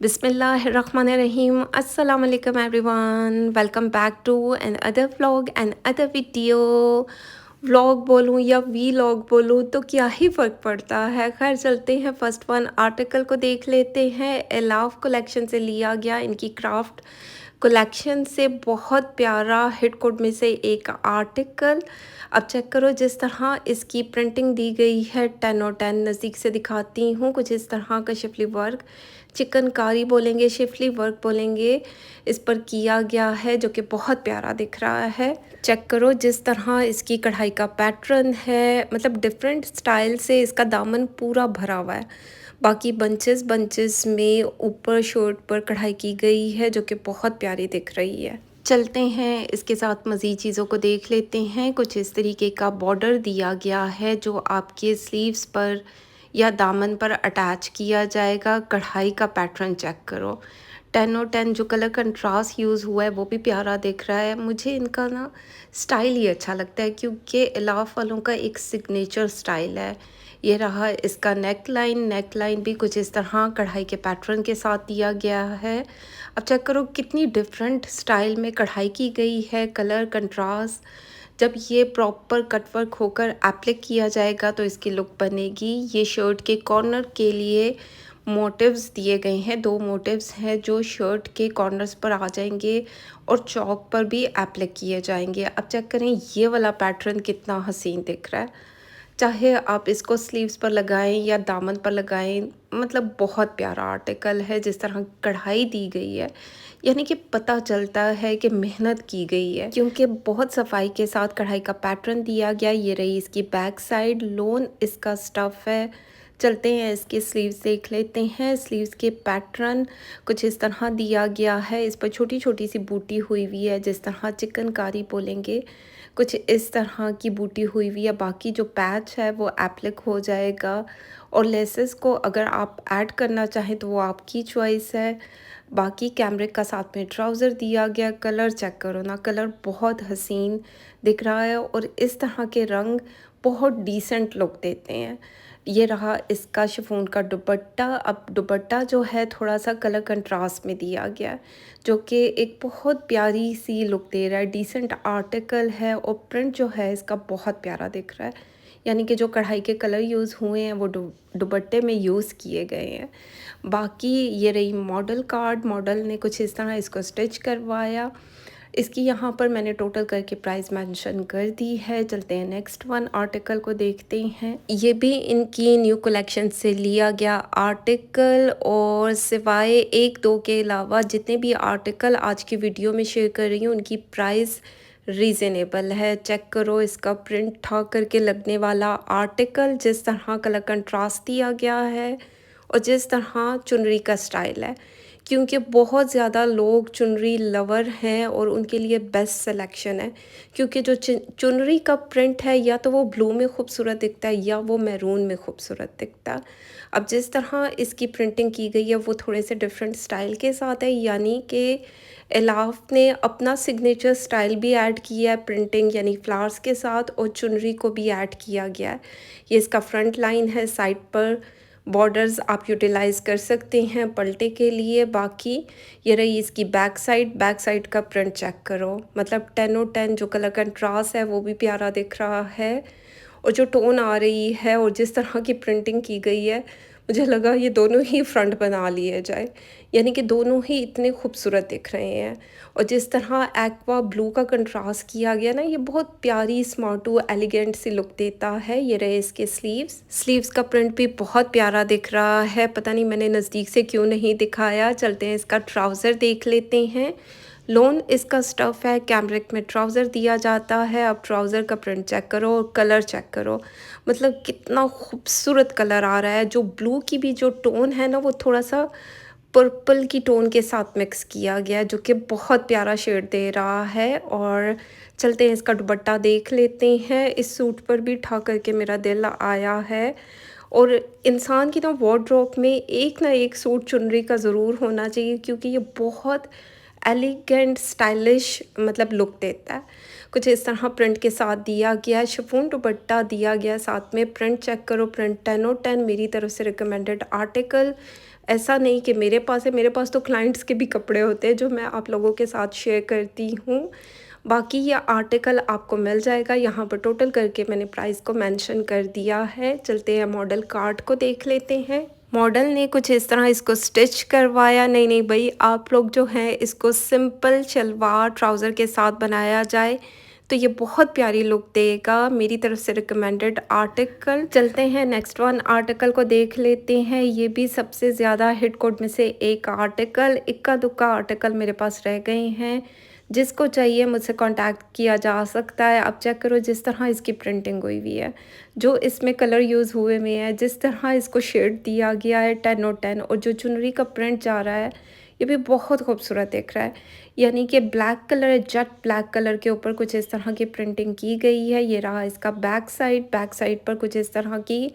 Bismillahirrahmanirrahim. Assalamu alaikum everyone. Welcome back to another vlog and other video. Vlog बोलूँ या vlog बोलूँ तो क्या ही फ़र्क पड़ता है। खैर चलते हैं फर्स्ट वन आर्टिकल को देख लेते हैं। एलाफ कलेक्शन से लिया गया इनकी क्राफ्ट कलेक्शन से बहुत प्यारा हिट कोड में से एक आर्टिकल। अब चेक करो जिस तरह इसकी प्रिंटिंग दी गई है 10 और 10 नज़दीक से दिखाती हूँ। कुछ इस तरह का शिफली वर्क चिकनकारी बोलेंगे शिफली वर्क बोलेंगे इस पर किया गया है जो कि बहुत प्यारा दिख रहा है। चेक करो जिस तरह इसकी कढ़ाई का पैटर्न है, मतलब डिफरेंट स्टाइल से इसका दामन पूरा भरा हुआ है। बाकी बंचेस बंचेस में ऊपर शर्ट पर कढ़ाई की गई है जो कि बहुत प्यारी दिख रही है। चलते हैं इसके साथ मज़ीद चीज़ों को देख लेते हैं। कुछ इस तरीके का बॉर्डर दिया गया है जो आपके स्लीव्स पर या दामन पर अटैच किया जाएगा। कढ़ाई का पैटर्न चेक करो। 10 और 10 जो कलर कंट्रास्ट यूज़ हुआ है वो भी प्यारा दिख रहा है। मुझे इनका ना स्टाइल ही अच्छा लगता है क्योंकि इलाफ वालों का एक सिग्नेचर स्टाइल है। ये रहा इसका नेक लाइन भी कुछ इस तरह कढ़ाई के पैटर्न के साथ दिया गया है। अब चेक करो कितनी डिफरेंट स्टाइल में कढ़ाई की गई है, कलर कंट्रास्ट। जब ये प्रॉपर कटवर्क होकर एप्लिक किया जाएगा तो इसकी लुक बनेगी। ये शर्ट के कॉर्नर के लिए मोटिव्स दिए गए हैं। 2 मोटिव्स हैं जो शर्ट के कॉर्नर्स पर आ जाएंगे और चौक पर भी एप्लिक किए जाएंगे। अब चेक करें ये वाला पैटर्न कितना हसीन दिख रहा है। चाहे आप इसको स्लीव्स पर लगाएं या दामन पर लगाएं, मतलब बहुत प्यारा आर्टिकल है। जिस तरह कढ़ाई दी गई है यानी कि पता चलता है कि मेहनत की गई है क्योंकि बहुत सफाई के साथ कढ़ाई का पैटर्न दिया गया। ये रही इसकी बैक साइड, लोन इसका स्टफ़ है। चलते हैं इसके स्लीव्स देख लेते हैं। स्लीव्स के पैटर्न कुछ इस तरह दिया गया है। इस पर छोटी छोटी सी बूटी हुई हुई है, जिस तरह चिकनकारी बोलेंगे कुछ इस तरह की बूटी हुई हुई है। बाकी जो पैच है वो एप्लिक हो जाएगा और लेसेस को अगर आप ऐड करना चाहें तो वो आपकी चॉइस है। बाकी कैमरिक का साथ में ट्राउज़र दिया गया। कलर चेक करो ना, कलर बहुत हसीन दिख रहा है और इस तरह के रंग बहुत डिसेंट लुक देते हैं। ये रहा इसका शिफॉन का दुपट्टा। अब दुपट्टा जो है थोड़ा सा कलर कंट्रास्ट में दिया गया है जो कि एक बहुत प्यारी सी लुक दे रहा है। डिसेंट आर्टिकल है और प्रिंट जो है इसका बहुत प्यारा दिख रहा है। यानी कि जो कढ़ाई के कलर यूज़ हुए हैं वो दुपट्टे में यूज़ किए गए हैं। बाकी ये रही मॉडल कार्ड। मॉडल ने कुछ इस तरह इसको स्टिच करवाया। इसकी यहाँ पर मैंने टोटल करके प्राइस मेंशन कर दी है। चलते हैं नेक्स्ट वन आर्टिकल को देखते हैं। ये भी इनकी न्यू कलेक्शन से लिया गया आर्टिकल और सिवाय 1-2 के अलावा जितने भी आर्टिकल आज की वीडियो में शेयर कर रही हूँ उनकी प्राइस रीज़नेबल है। चेक करो इसका प्रिंट ठा करके लगने वाला आर्टिकल, जिस तरह कलर कंट्रास्ट दिया गया है और जिस तरह चुनरी का स्टाइल है, क्योंकि बहुत ज़्यादा लोग चुनरी लवर हैं और उनके लिए बेस्ट सिलेक्शन है। क्योंकि जो चुनरी का प्रिंट है या तो वो ब्लू में खूबसूरत दिखता है या वो मैरून में खूबसूरत दिखता है। अब जिस तरह इसकी प्रिंटिंग की गई है वो थोड़े से डिफरेंट स्टाइल के साथ है, यानी कि एलाफ ने अपना सिग्नेचर स्टाइल भी ऐड किया है प्रिंटिंग यानी फ्लावर्स के साथ, और चुनरी को भी ऐड किया गया है। ये इसका फ्रंट लाइन है, साइड पर बॉर्डर्स आप यूटिलाइज़ कर सकते हैं पलटे के लिए। बाकी ये रही इसकी बैक साइड का प्रिंट चेक करो, मतलब 10 और 10 जो कलर कंट्रास्ट है वो भी प्यारा दिख रहा है और जो टोन आ रही है और जिस तरह की प्रिंटिंग की गई है मुझे लगा ये दोनों ही फ्रंट बना लिए जाए, यानी कि दोनों ही इतने खूबसूरत दिख रहे हैं। और जिस तरह एक्वा ब्लू का कंट्रास्ट किया गया ना, ये बहुत प्यारी स्मार्टू एलिगेंट सी लुक देता है। ये रहे इसके स्लीव्स का प्रिंट भी बहुत प्यारा दिख रहा है। पता नहीं मैंने नज़दीक से क्यों नहीं दिखाया। चलते हैं इसका ट्राउज़र देख लेते हैं। लोन इसका स्टफ़ है, कैमरिक में ट्राउज़र दिया जाता है। अब ट्राउज़र का प्रिंट चेक करो और कलर चेक करो, मतलब कितना खूबसूरत कलर आ रहा है। जो ब्लू की भी जो टोन है ना वो थोड़ा सा पर्पल की टोन के साथ मिक्स किया गया जो कि बहुत प्यारा शेड दे रहा है। और चलते हैं इसका दुपट्टा देख लेते हैं। इस सूट पर भी ठा करके मेरा दिल आया है और इंसान की ना वार्डरोब में एक ना एक सूट चुनरी का ज़रूर होना चाहिए क्योंकि ये बहुत एलिगेंट स्टाइलिश मतलब लुक देता है। कुछ इस तरह प्रिंट के साथ दिया गया है। शिफॉन दुपट्टा दिया गया साथ में। प्रिंट चेक करो, प्रिंट 10 और 10 मेरी तरफ से रिकमेंडेड आर्टिकल। ऐसा नहीं कि मेरे पास है, मेरे पास तो क्लाइंट्स के भी कपड़े होते हैं जो मैं आप लोगों के साथ शेयर करती हूँ। बाकी ये आर्टिकल आपको मिल जाएगा, यहाँ पर टोटल करके मैंने प्राइस को मेंशन कर दिया है। चलते हैं मॉडल कार्ड को देख लेते हैं। मॉडल ने कुछ इस तरह इसको स्टिच करवाया। नहीं नहीं भाई, आप लोग जो हैं इसको सिंपल शलवार ट्राउज़र के साथ बनाया जाए तो ये बहुत प्यारी लुक देगा। मेरी तरफ से रिकमेंडेड आर्टिकल। चलते हैं नेक्स्ट वन आर्टिकल को देख लेते हैं। ये भी सबसे ज़्यादा हिट कोड में से एक आर्टिकल, इक्का दुक्का आर्टिकल मेरे पास रह गए हैं। जिसको चाहिए मुझसे कांटेक्ट किया जा सकता है। अब चेक करो जिस तरह इसकी प्रिंटिंग हुई हुई है, जो इसमें कलर यूज़ हुए हुए हैं, जिस तरह इसको शेड दिया गया है 10 और 10, और जो चुनरी का प्रिंट जा रहा है ये भी बहुत खूबसूरत दिख रहा है। यानी कि ब्लैक कलर है, जेट ब्लैक कलर के ऊपर कुछ इस तरह की प्रिंटिंग की गई है। ये रहा इसका बैक साइड पर कुछ इस तरह की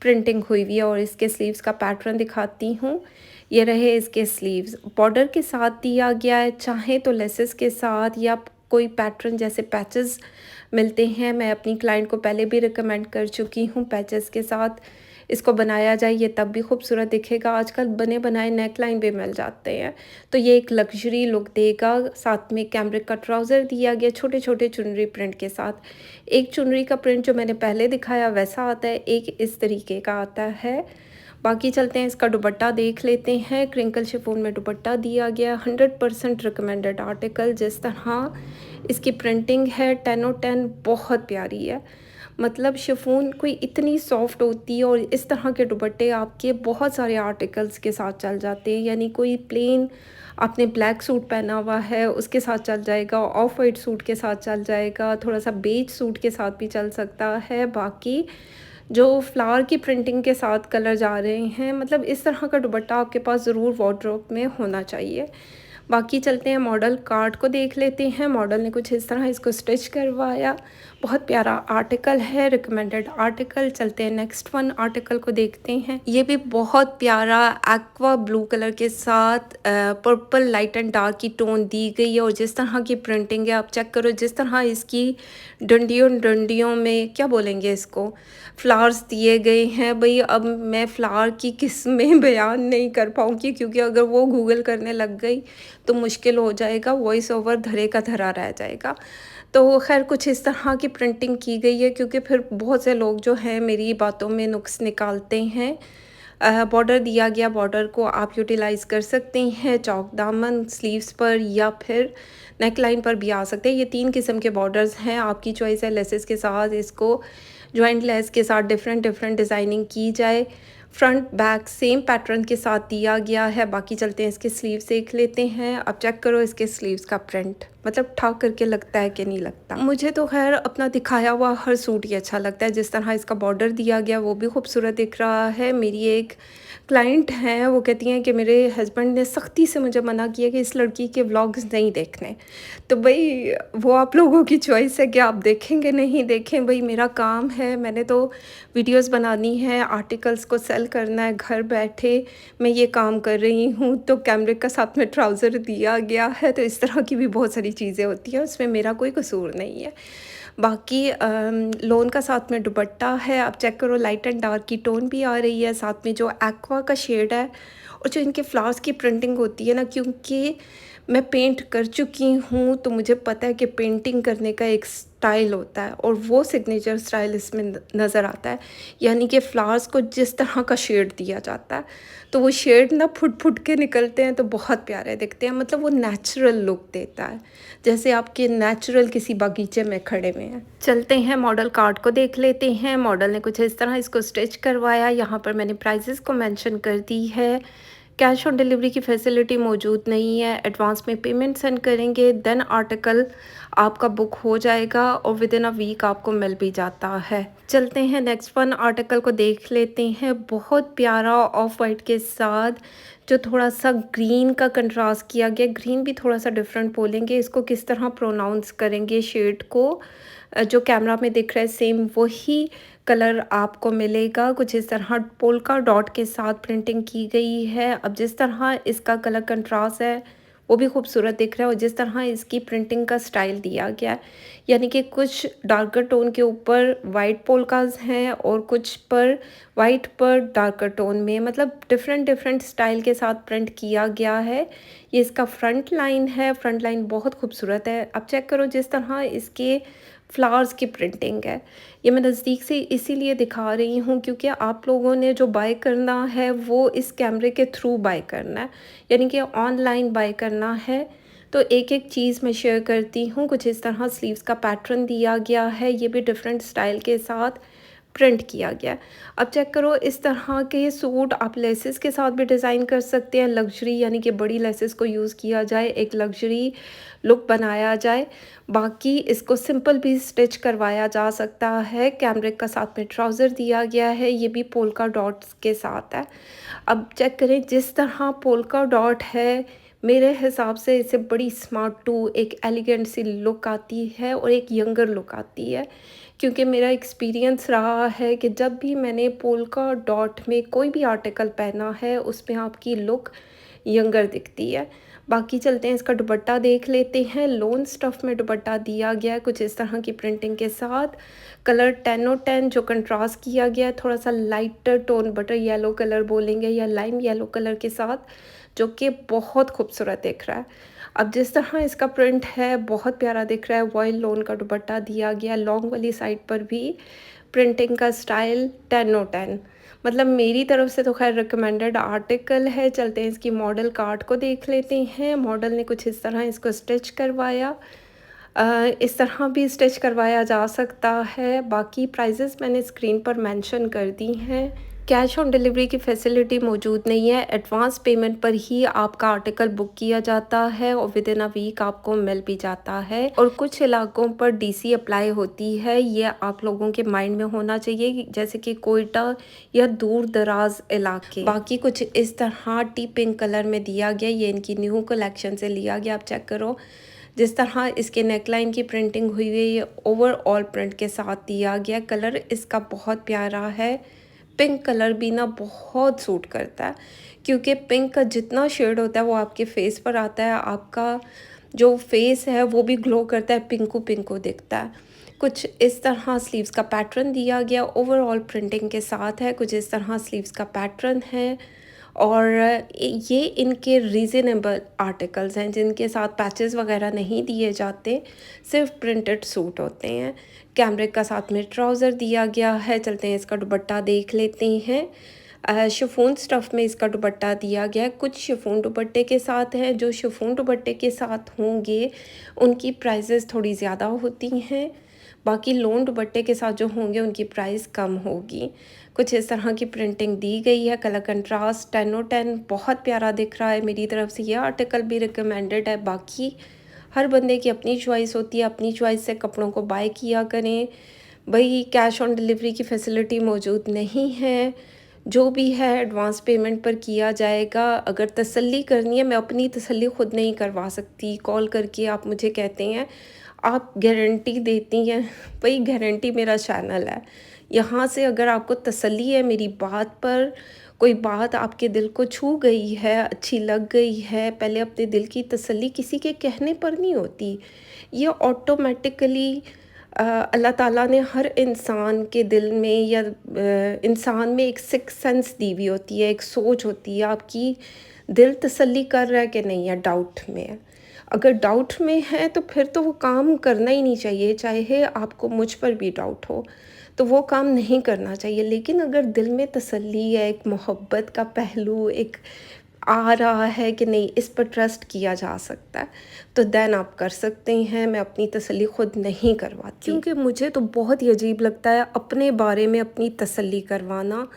प्रिंटिंग हुई हुई है। और इसके स्लीव्स का पैटर्न दिखाती हूँ। ये रहे इसके स्लीव्स, बॉर्डर के साथ दिया गया है। चाहे तो लेसेस के साथ या कोई पैटर्न जैसे पैचेस मिलते हैं, मैं अपनी क्लाइंट को पहले भी रिकमेंड कर चुकी हूँ पैचेस के साथ इसको बनाया जाए, ये तब भी खूबसूरत दिखेगा। आजकल बने बनाए नेक लाइन भी मिल जाते हैं, तो ये एक लग्जरी लुक देगा। साथ में कैमरिक का ट्राउज़र दिया गया छोटे छोटे चुनरी प्रिंट के साथ। एक चुनरी का प्रिंट जो मैंने पहले दिखाया वैसा आता है, एक इस तरीके का आता है। बाकी चलते हैं इसका दुपट्टा देख लेते हैं। क्रिंकल शिफॉन में दुपट्टा दिया गया, 100% रिकमेंडेड आर्टिकल। जिस तरह इसकी प्रिंटिंग है 10 और 10 बहुत प्यारी है। मतलब शिफॉन कोई इतनी सॉफ्ट होती है, और इस तरह के दुपट्टे आपके बहुत सारे आर्टिकल्स के साथ चल जाते हैं। यानी कोई प्लेन आपने ब्लैक सूट पहना हुआ है उसके साथ चल जाएगा, ऑफ वाइट सूट के साथ चल जाएगा, थोड़ा सा बेज सूट के साथ भी चल सकता है। बाकी जो फ्लावर की प्रिंटिंग के साथ कलर जा रहे हैं, मतलब इस तरह का दुपट्टा आपके पास ज़रूर वार्डरोब में होना चाहिए। बाकी चलते हैं मॉडल कार्ड को देख लेते हैं। मॉडल ने कुछ इस तरह इसको स्टिच करवाया, बहुत प्यारा आर्टिकल है, रिकमेंडेड आर्टिकल। चलते हैं नेक्स्ट वन आर्टिकल को देखते हैं। ये भी बहुत प्यारा एक्वा ब्लू कलर के साथ पर्पल लाइट एंड डार्क की टोन दी गई है। और जिस तरह की प्रिंटिंग है आप चेक करो, जिस तरह इसकी डंडियों में क्या बोलेंगे इसको, फ्लावर्स दिए गए हैं। भाई अब मैं फ़्लावर की किस्में बयान नहीं कर पाऊँगी, क्योंकि अगर वो गूगल करने लग गई तो मुश्किल हो जाएगा, वॉइस ओवर धरे का धरा रह जाएगा। तो खैर कुछ इस तरह की प्रिंटिंग की गई है, क्योंकि फिर बहुत से लोग जो हैं मेरी बातों में नुक्स निकालते हैं। बॉर्डर दिया गया, बॉर्डर को आप यूटिलाइज़ कर सकते हैं चौक दामन स्लीव्स पर, या फिर नेक लाइन पर भी आ सकते हैं। ये 3 किस्म के बॉर्डर्स हैं, आपकी चॉइस है। लेसेस के साथ इसको जॉइंट लेस के साथ डिफरेंट डिज़ाइनिंग की जाए। फ्रंट बैक सेम पैटर्न के साथ दिया गया है। बाकी चलते हैं इसके स्लीव्स देख लेते हैं। अब चेक करो इसके स्लीव्स का प्रिंट, मतलब ठा करके लगता है कि नहीं लगता। मुझे तो खैर अपना दिखाया हुआ हर सूट ही अच्छा लगता है। जिस तरह इसका बॉर्डर दिया गया वो भी खूबसूरत दिख रहा है। मेरी एक क्लाइंट हैं, वो कहती हैं कि मेरे हस्बैंड ने सख्ती से मुझे मना किया कि इस लड़की के व्लॉग्स नहीं देखने। तो भाई वो आप लोगों की चॉइस है कि आप देखेंगे नहीं देखें। भाई मेरा काम है, मैंने तो वीडियोस बनानी है, आर्टिकल्स को सेल करना है घर बैठे, मैं ये काम कर रही हूँ। तो कैमरे का साथ में ट्राउज़र दिया गया है, तो इस तरह की भी बहुत सारी चीज़ें होती हैं, उसमें मेरा कोई कसूर नहीं है। बाकी लोन का साथ में दुपट्टा है। आप चेक करो लाइट एंड डार्क की टोन भी आ रही है, साथ में जो एक्वा का शेड है और जो इनके फ्लावर्स की प्रिंटिंग होती है ना, क्योंकि मैं पेंट कर चुकी हूँ तो मुझे पता है कि पेंटिंग करने का एक स्टाइल होता है, और वो सिग्नेचर स्टाइल इसमें नज़र आता है। यानी कि फ्लावर्स को जिस तरह का शेड दिया जाता है, तो वो शेड ना फुट फुट के निकलते हैं तो बहुत प्यारे दिखते हैं। मतलब वो नेचुरल लुक देता है, जैसे आपके नेचुरल किसी बागीचे में खड़े हुए हैं। चलते हैं मॉडल कार्ड को देख लेते हैं। मॉडल ने कुछ इस तरह इसको स्टिच करवाया। यहाँ पर मैंने प्राइसेस को मेंशन कर दी है। कैश ऑन डिलीवरी की फैसिलिटी मौजूद नहीं है। एडवांस में पेमेंट सेंड करेंगे देन आर्टिकल आपका बुक हो जाएगा, और विद इन अ वीक आपको मिल भी जाता है। चलते हैं नेक्स्ट वन आर्टिकल को देख लेते हैं। बहुत प्यारा ऑफ वाइट के साथ जो थोड़ा सा ग्रीन का कंट्रास्ट किया गया। ग्रीन भी थोड़ा सा डिफरेंट बोलेंगे, इसको किस तरह प्रोनाउंस करेंगे शेड को, जो कैमरा में दिख रहा है सेम वही कलर आपको मिलेगा। कुछ इस तरह पोल्का डॉट के साथ प्रिंटिंग की गई है। अब जिस तरह इसका कलर कंट्रास्ट है वो भी खूबसूरत दिख रहा है। और जिस तरह इसकी प्रिंटिंग का स्टाइल दिया गया है, यानी कि कुछ डार्कर टोन के ऊपर वाइट पोल्काज हैं और कुछ पर वाइट पर डार्कर टोन में, मतलब डिफरेंट डिफरेंट स्टाइल के साथ प्रिंट किया गया है। ये इसका फ्रंट लाइन है, फ्रंट लाइन बहुत खूबसूरत है। अब चेक करो जिस तरह इसके फ्लावर्स की प्रिंटिंग है। ये मैं नज़दीक से इसीलिए दिखा रही हूँ क्योंकि आप लोगों ने जो बाय करना है वो इस कैमरे के थ्रू बाय करना है, यानी कि ऑनलाइन बाय करना है। तो एक एक चीज़ मैं शेयर करती हूँ। कुछ इस तरह स्लीव्स का पैटर्न दिया गया है, ये भी डिफरेंट स्टाइल के साथ प्रिंट किया गया है। अब चेक करो इस तरह के सूट आप लेसेस के साथ भी डिज़ाइन कर सकते हैं। लग्जरी यानी कि बड़ी लेसेस को यूज़ किया जाए, एक लग्जरी लुक बनाया जाए। बाकी इसको सिंपल भी स्टिच करवाया जा सकता है। कैमरिक का साथ में ट्राउज़र दिया गया है, ये भी पोल्का डॉट्स के साथ है। अब चेक करें जिस तरह पोल्का डॉट है, मेरे हिसाब से इससे बड़ी स्मार्ट टू एक एलिगेंट सी लुक आती है और एक यंगर लुक आती है। क्योंकि मेरा एक्सपीरियंस रहा है कि जब भी मैंने पोल्का डॉट में कोई भी आर्टिकल पहना है उसमें आपकी लुक यंगर दिखती है। बाकी चलते हैं इसका दुपट्टा देख लेते हैं। लोन स्टफ़ में दुपट्टा दिया गया है कुछ इस तरह की प्रिंटिंग के साथ। कलर 10/10 जो कंट्रास्ट किया गया है, थोड़ा सा lighter tone butter yellow colour बोलेंगे या लाइम येलो कलर के साथ, जो कि बहुत खूबसूरत दिख रहा है। अब जिस तरह इसका प्रिंट है बहुत प्यारा दिख रहा है। वॉयल लोन का दुपट्टा दिया गया, लॉन्ग वाली साइड पर भी प्रिंटिंग का स्टाइल 10/10, मतलब मेरी तरफ से तो खैर रिकमेंडेड आर्टिकल है। चलते हैं इसकी मॉडल कार्ड को देख लेते हैं। मॉडल ने कुछ इस तरह इसको स्टिच करवाया। इस तरह भी स्टिच करवाया जा सकता है। बाकी प्राइजेस मैंने स्क्रीन पर मेंशन कर दी हैं। कैश ऑन डिलीवरी की फैसिलिटी मौजूद नहीं है। एडवांस पेमेंट पर ही आपका आर्टिकल बुक किया जाता है और विद इन अ वीक आपको मिल भी जाता है। और कुछ इलाकों पर डीसी अप्लाई होती है, ये आप लोगों के माइंड में होना चाहिए, जैसे कि कोयटा या दूर दराज इलाके। बाकी कुछ इस तरह टी पिंक कलर में दिया गया, ये इनकी न्यू कलेक्शन से लिया गया। आप चेक करो जिस तरह इसके नेकलाइन की प्रिंटिंग हुई है, ये ओवरऑल प्रिंट के साथ दिया गया। कलर इसका बहुत प्यारा है। पिंक कलर भी ना बहुत सूट करता है, क्योंकि पिंक का जितना शेड होता है वो आपके फेस पर आता है। आपका जो फेस है वो भी ग्लो करता है, पिंकू पिंकू दिखता है। कुछ इस तरह स्लीव्स का पैटर्न दिया गया, ओवरऑल प्रिंटिंग के साथ है। कुछ इस तरह स्लीव्स का पैटर्न है और ये इनके रीज़नेबल आर्टिकल्स हैं जिनके साथ पैचेस वगैरह नहीं दिए जाते, सिर्फ प्रिंटेड सूट होते हैं। कैमरिक का साथ में ट्राउज़र दिया गया है। चलते हैं इसका दुपट्टा देख लेते हैं। शिफॉन स्टफ़ में इसका दुपट्टा दिया गया है। कुछ शिफॉन दुपट्टे के साथ हैं, जो शिफॉन दुपट्टे के साथ होंगे उनकी प्राइसेस थोड़ी ज़्यादा होती हैं। बाकी लोन दुपट्टे के साथ जो होंगे उनकी प्राइस कम होगी। कुछ इस तरह की प्रिंटिंग दी गई है। कलर कंट्रास्ट 10/10 बहुत प्यारा दिख रहा है। मेरी तरफ से यह आर्टिकल भी रिकमेंडेड है। बाकी हर बंदे की अपनी चॉइस होती है, अपनी चॉइस से कपड़ों को बाय किया करें। भाई कैश ऑन डिलीवरी की फैसिलिटी मौजूद नहीं है, जो भी है एडवांस पेमेंट पर किया जाएगा। अगर तसल्ली करनी है, मैं अपनी तसल्ली ख़ुद नहीं करवा सकती। कॉल करके आप मुझे कहते हैं आप गारंटी देती हैं, भाई गारंटी मेरा चैनल है। यहाँ से अगर आपको तसल्ली है मेरी बात पर, कोई बात आपके दिल को छू गई है, अच्छी लग गई है, पहले अपने दिल की तसल्ली किसी के कहने पर नहीं होती। ये ऑटोमेटिकली अल्लाह ताला ने हर इंसान के दिल में या इंसान में एक सिक्स सेंस दी हुई होती है, एक सोच होती है। आपकी दिल तसल्ली कर रहा है कि नहीं है, डाउट में है। अगर डाउट में है तो फिर तो वो काम करना ही नहीं चाहिए, चाहे आपको मुझ पर भी डाउट हो तो वो काम नहीं करना चाहिए। लेकिन अगर दिल में तसल्ली है, एक मोहब्बत का पहलू एक आ रहा है कि नहीं इस पर ट्रस्ट किया जा सकता है, तो देन आप कर सकते हैं। मैं अपनी तसल्ली ख़ुद नहीं करवाती, क्योंकि मुझे तो बहुत ही अजीब लगता है अपने बारे में अपनी तसल्ली करवाना।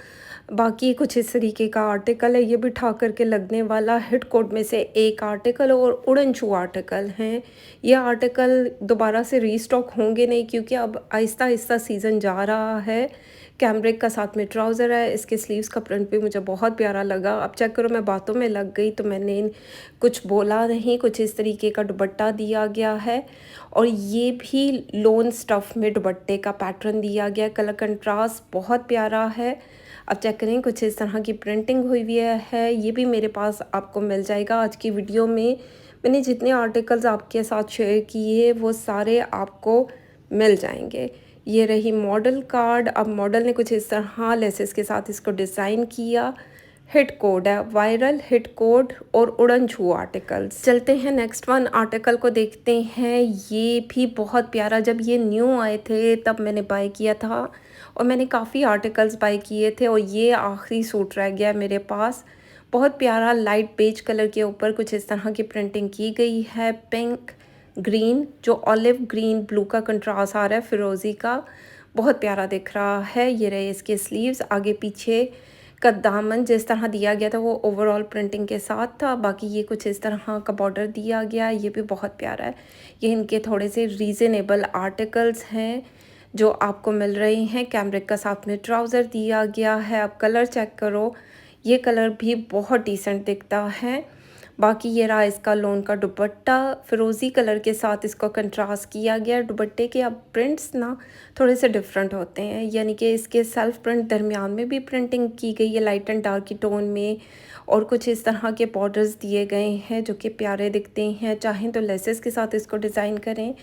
बाकी कुछ इस तरीके का आर्टिकल है, ये भी ठा करके लगने वाला हिट कोड में से एक आर्टिकल और उड़न छू आर्टिकल हैं। ये आर्टिकल दोबारा से रीस्टॉक होंगे नहीं, क्योंकि अब आहिस्ता आहिस्ता सीज़न जा रहा है। कैमरिक का साथ में ट्राउज़र है, इसके स्लीव्स का प्रिंट भी मुझे बहुत प्यारा लगा। अब चेक करो, मैं बातों में लग गई तो मैंने कुछ बोला नहीं। कुछ इस तरीके का दुपट्टा दिया गया है और ये भी लोन स्टफ़ में दुपट्टे का पैटर्न दिया गया। कलर कंट्रास्ट बहुत प्यारा है। अब चेक करें कुछ इस तरह की प्रिंटिंग हुई है। ये भी मेरे पास आपको मिल जाएगा। आज की वीडियो में मैंने जितने आर्टिकल्स आपके साथ शेयर किए वो सारे आपको मिल जाएंगे। ये रही मॉडल कार्ड। अब मॉडल ने कुछ इस तरह लेसेस के साथ इसको डिज़ाइन किया। हिट कोड है, वायरल हिट कोड और उड़न छू आर्टिकल्स। चलते हैं नेक्स्ट वन आर्टिकल को देखते हैं। ये भी बहुत प्यारा, जब ये न्यू आए थे तब मैंने बाय किया था और मैंने काफ़ी आर्टिकल्स बाय किए थे और ये आखिरी सूट रह गया मेरे पास। बहुत प्यारा लाइट बेज कलर के ऊपर कुछ इस तरह की प्रिंटिंग की गई है। पिंक ग्रीन, जो ऑलिव ग्रीन ब्लू का कंट्रास्ट आ रहा है, फिरोज़ी का, बहुत प्यारा दिख रहा है। ये रहे इसके स्लीव्स, आगे पीछे का दामन जिस तरह दिया गया था वो ओवरऑल प्रिंटिंग के साथ था। बाकी ये कुछ इस तरह का बॉर्डर दिया गया, ये भी बहुत प्यारा है। ये इनके थोड़े से रीज़नेबल आर्टिकल्स हैं जो आपको मिल रहे हैं। कैमरिक का साथ में ट्राउज़र दिया गया है। अब कलर चेक करो, ये कलर भी बहुत डिसेंट दिखता है। बाकी ये रहा इसका लोन का दुपट्टा, फिरोज़ी कलर के साथ इसको कंट्रास्ट किया गया। दुपट्टे के अब प्रिंट्स ना थोड़े से डिफरेंट होते हैं, यानी कि इसके सेल्फ प्रिंट दरमियान में भी प्रिंटिंग की गई है लाइट एंड डार्क की टोन में, और कुछ इस तरह के बॉर्डर्स दिए गए हैं जो कि प्यारे दिखते हैं। चाहें तो लेसेस के साथ इसको डिज़ाइन करें,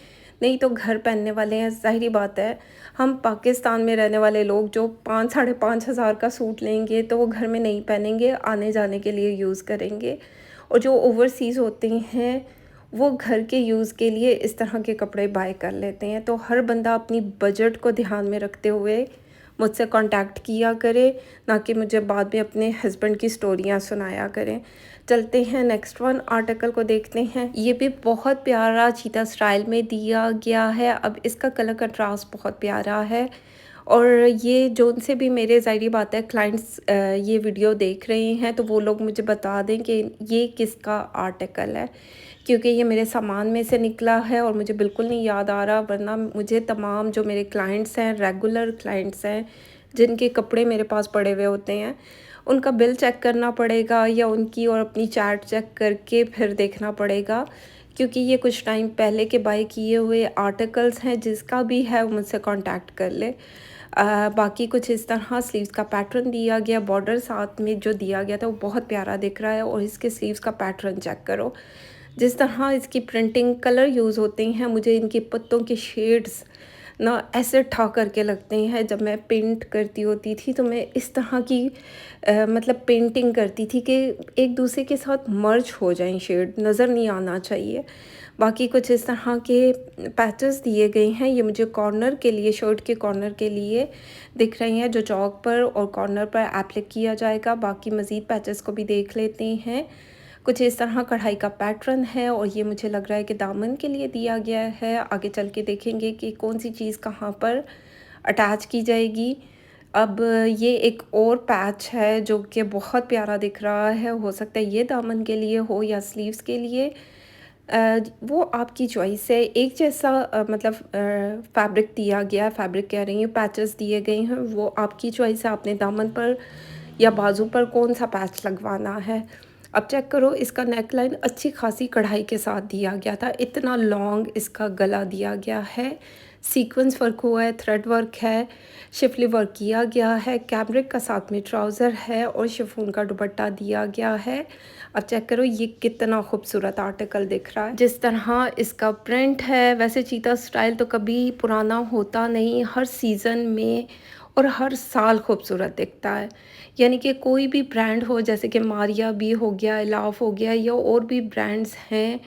नहीं तो घर पहनने वाले हैं। ज़ाहिरी बात है, हम पाकिस्तान में रहने वाले लोग जो 5 साढ़े 5 हज़ार का सूट लेंगे तो वो घर में नहीं पहनेंगे, आने जाने के लिए यूज़ करेंगे। और जो ओवरसीज़ होते हैं वो घर के यूज़ के लिए इस तरह के कपड़े बाय कर लेते हैं। तो हर बंदा अपनी बजट को ध्यान में रखते हुए मुझसे कांटेक्ट किया करे, ना कि मुझे बाद में अपने हस्बैंड की स्टोरियाँ सुनाया करें। चलते हैं नेक्स्ट वन आर्टिकल को देखते हैं। ये भी बहुत प्यारा चीता स्टाइल में दिया गया है। अब इसका कलर कंट्रास्ट बहुत प्यारा है और ये जो उनसे भी मेरे ज़ाहिर बात है क्लाइंट्स ये वीडियो देख रहे हैं तो वो लोग मुझे बता दें कि ये किसका आर्टिकल है, क्योंकि ये मेरे सामान में से निकला है और मुझे बिल्कुल नहीं याद आ रहा। वरना मुझे तमाम जो मेरे क्लाइंट्स हैं, रेगुलर क्लाइंट्स हैं, जिनके कपड़े मेरे पास पड़े हुए होते हैं, उनका बिल चेक करना पड़ेगा या उनकी और अपनी चैट चेक करके फिर देखना पड़ेगा, क्योंकि ये कुछ टाइम पहले के बाय किए हुए आर्टिकल्स हैं। जिसका भी है वो मुझसे कांटेक्ट कर ले। बाकी कुछ इस तरह स्लीव्स का पैटर्न दिया गया, बॉर्डर साथ में जो दिया गया था वो बहुत प्यारा दिख रहा है। और इसके स्लीव्स का पैटर्न चेक करो, जिस तरह इसकी प्रिंटिंग कलर यूज़ होते हैं, मुझे इनके पत्तों के शेड्स ना ऐसे ठा करके लगते हैं। जब मैं पेंट करती होती थी तो मैं इस तरह की मतलब पेंटिंग करती थी कि एक दूसरे के साथ मर्ज हो जाएं, शेड नज़र नहीं आना चाहिए। बाकी कुछ इस तरह के पैचेस दिए गए हैं। ये मुझे कॉर्नर के लिए, शर्ट के कॉर्नर के लिए दिख रहे हैं, जो चौक पर और कॉर्नर पर एप्लिक किया जाएगा। बाकी मज़ीद पैचेस को भी देख लेते हैं। कुछ इस तरह कढ़ाई का पैटर्न है और ये मुझे लग रहा है कि दामन के लिए दिया गया है। आगे चल के देखेंगे कि कौन सी चीज़ कहाँ पर अटैच की जाएगी। अब ये एक और पैच है जो कि बहुत प्यारा दिख रहा है। हो सकता है ये दामन के लिए हो या स्लीव्स के लिए, वो आपकी चॉइस है। एक जैसा मतलब फैब्रिक दिया गया, फैब्रिक कह रही हूँ, पैचेस दिए गए हैं, वो आपकी चॉइस है। आपने दामन पर या बाजू पर कौन सा पैच लगवाना है। अब चेक करो, इसका नेक लाइन अच्छी खासी कढ़ाई के साथ दिया गया था। इतना लॉन्ग इसका गला दिया गया है, सीक्वेंस वर्क हुआ है, थ्रेड वर्क है, शिफली वर्क किया गया है। कैमरिक का साथ में ट्राउज़र है और शिफॉन का दुपट्टा दिया गया है। अब चेक करो ये कितना खूबसूरत आर्टिकल दिख रहा है। जिस तरह इसका प्रिंट है, वैसे चीता स्टाइल तो कभी पुराना होता नहीं, हर सीज़न में और हर साल खूबसूरत दिखता है। यानी कि कोई भी ब्रांड हो, जैसे कि मारिया भी हो गया, इलाफ हो गया, या और भी ब्रांड्स हैं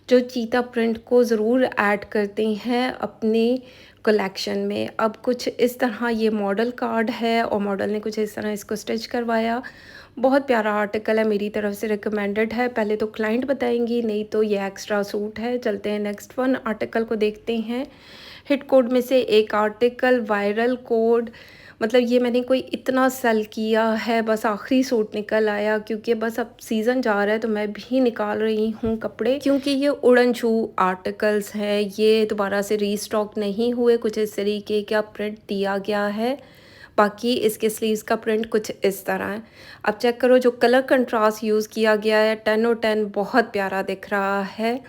जो चीता प्रिंट को ज़रूर ऐड करते हैं अपने कलेक्शन में। अब कुछ इस तरह ये मॉडल कार्ड है और मॉडल ने कुछ इस तरह इसको स्टिच करवाया। बहुत प्यारा आर्टिकल है, मेरी तरफ से रिकमेंडेड है। पहले तो क्लाइंट बताएंगी, नहीं तो ये एक्स्ट्रा सूट है। चलते हैं नेक्स्ट वन आर्टिकल को देखते हैं। हिट कोड में से एक आर्टिकल, वायरल कोड, मतलब ये मैंने कोई इतना सेल किया है, बस आखिरी सूट निकल आया, क्योंकि बस अब सीज़न जा रहा है तो मैं भी निकाल रही हूँ कपड़े, क्योंकि ये उड़न छू आर्टिकल्स हैं, ये दोबारा से रीस्टॉक नहीं हुए। कुछ इस तरीके का प्रिंट दिया गया है। बाकी इसके स्लीव्स का प्रिंट कुछ इस तरह है। अब चेक करो, जो कलर कंट्रास्ट यूज़ किया गया है 10 और 10 बहुत प्यारा दिख रहा है।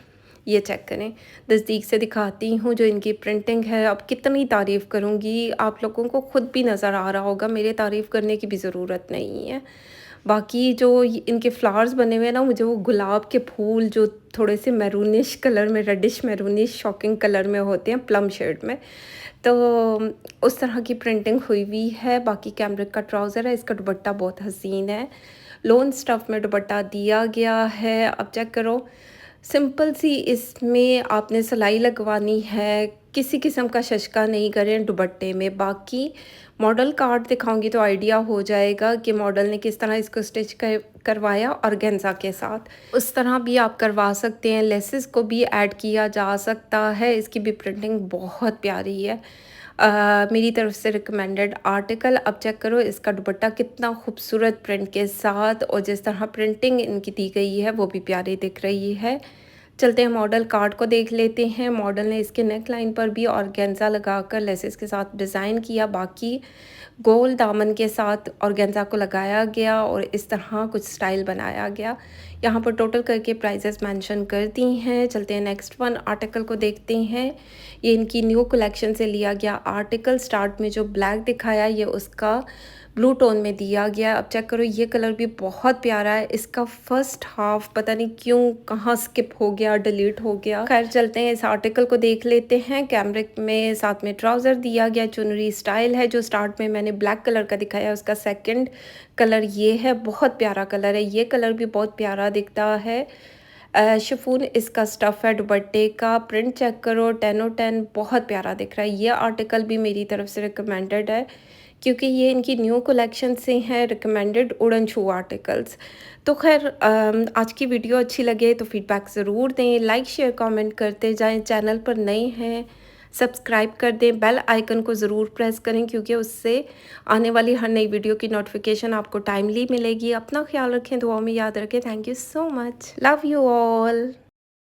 ये चेक करें, नज़दीक से दिखाती हूँ जो इनकी प्रिंटिंग है। अब कितनी तारीफ़ करूँगी, आप लोगों को खुद भी नज़र आ रहा होगा, मेरे तारीफ़ करने की भी ज़रूरत नहीं है। बाकी जो इनके फ्लावर्स बने हुए हैं ना, मुझे वो गुलाब के फूल जो थोड़े से मैरूनिश कलर में, रेडिश मैरूनिश शॉकिंग कलर में होते हैं, प्लम शेड में, तो उस तरह की प्रिंटिंग हुई हुई है। बाकी कैमरिक का ट्राउज़र है, इसका दुपट्टा बहुत हसीन है, लोन स्टफ़ में दुपट्टा दिया गया है। अब चेक करो, सिंपल सी इसमें आपने सिलाई लगवानी है, किसी किस्म का शशका नहीं करें दुपट्टे में। बाकी मॉडल कार्ड दिखाऊंगी तो आइडिया हो जाएगा कि मॉडल ने किस तरह इसको स्टिच करवाया ऑर्गेन्जा के साथ। उस तरह भी आप करवा सकते हैं, लेसेस को भी ऐड किया जा सकता है। इसकी भी प्रिंटिंग बहुत प्यारी है। मेरी तरफ से रिकमेंडेड आर्टिकल। अब चेक करो इसका दुपट्टा कितना खूबसूरत प्रिंट के साथ, और जिस तरह प्रिंटिंग इनकी दी गई है वो भी प्यारी दिख रही है। चलते हैं मॉडल कार्ड को देख लेते हैं। मॉडल ने इसके नेक लाइन पर भी ऑर्गेन्जा लगाकर लेसेस के साथ डिज़ाइन किया, बाकी गोल दामन के साथ ऑर्गेन्जा को लगाया गया और इस तरह कुछ स्टाइल बनाया गया। यहाँ पर टोटल करके प्राइसेस मेंशन कर दी हैं। चलते हैं नेक्स्ट वन आर्टिकल को देखते हैं। ये इनकी न्यू कलेक्शन से लिया गया आर्टिकल। स्टार्ट में जो ब्लैक दिखाया ये उसका ब्लू टोन में दिया गया। अब चेक करो, ये कलर भी बहुत प्यारा है। इसका फर्स्ट हाफ पता नहीं क्यों कहाँ स्किप हो गया, डिलीट हो गया। खैर चलते हैं इस आर्टिकल को देख लेते हैं। कैमरिक में साथ में ट्राउज़र दिया गया, चुनरी स्टाइल है। जो स्टार्ट में मैंने ब्लैक कलर का दिखाया उसका सेकंड कलर ये है, बहुत प्यारा कलर है। ये कलर भी बहुत प्यारा दिखता है। शिफॉन इसका स्टफ़ है दुपट्टे का। प्रिंट चेक करो, 10/10 बहुत प्यारा दिख रहा है। ये आर्टिकल भी मेरी तरफ से रिकमेंडेड है क्योंकि ये इनकी न्यू कलेक्शन से हैं रिकमेंडेड उड़न छू आर्टिकल्स। तो खैर आज की वीडियो अच्छी लगे तो फीडबैक ज़रूर दें, लाइक शेयर कमेंट करते जाएं। चैनल पर नए हैं सब्सक्राइब कर दें, बेल आइकन को ज़रूर प्रेस करें क्योंकि उससे आने वाली हर नई वीडियो की नोटिफिकेशन आपको टाइमली मिलेगी। अपना ख्याल रखें, दुआओं में याद रखें। Thank you so much, love you all.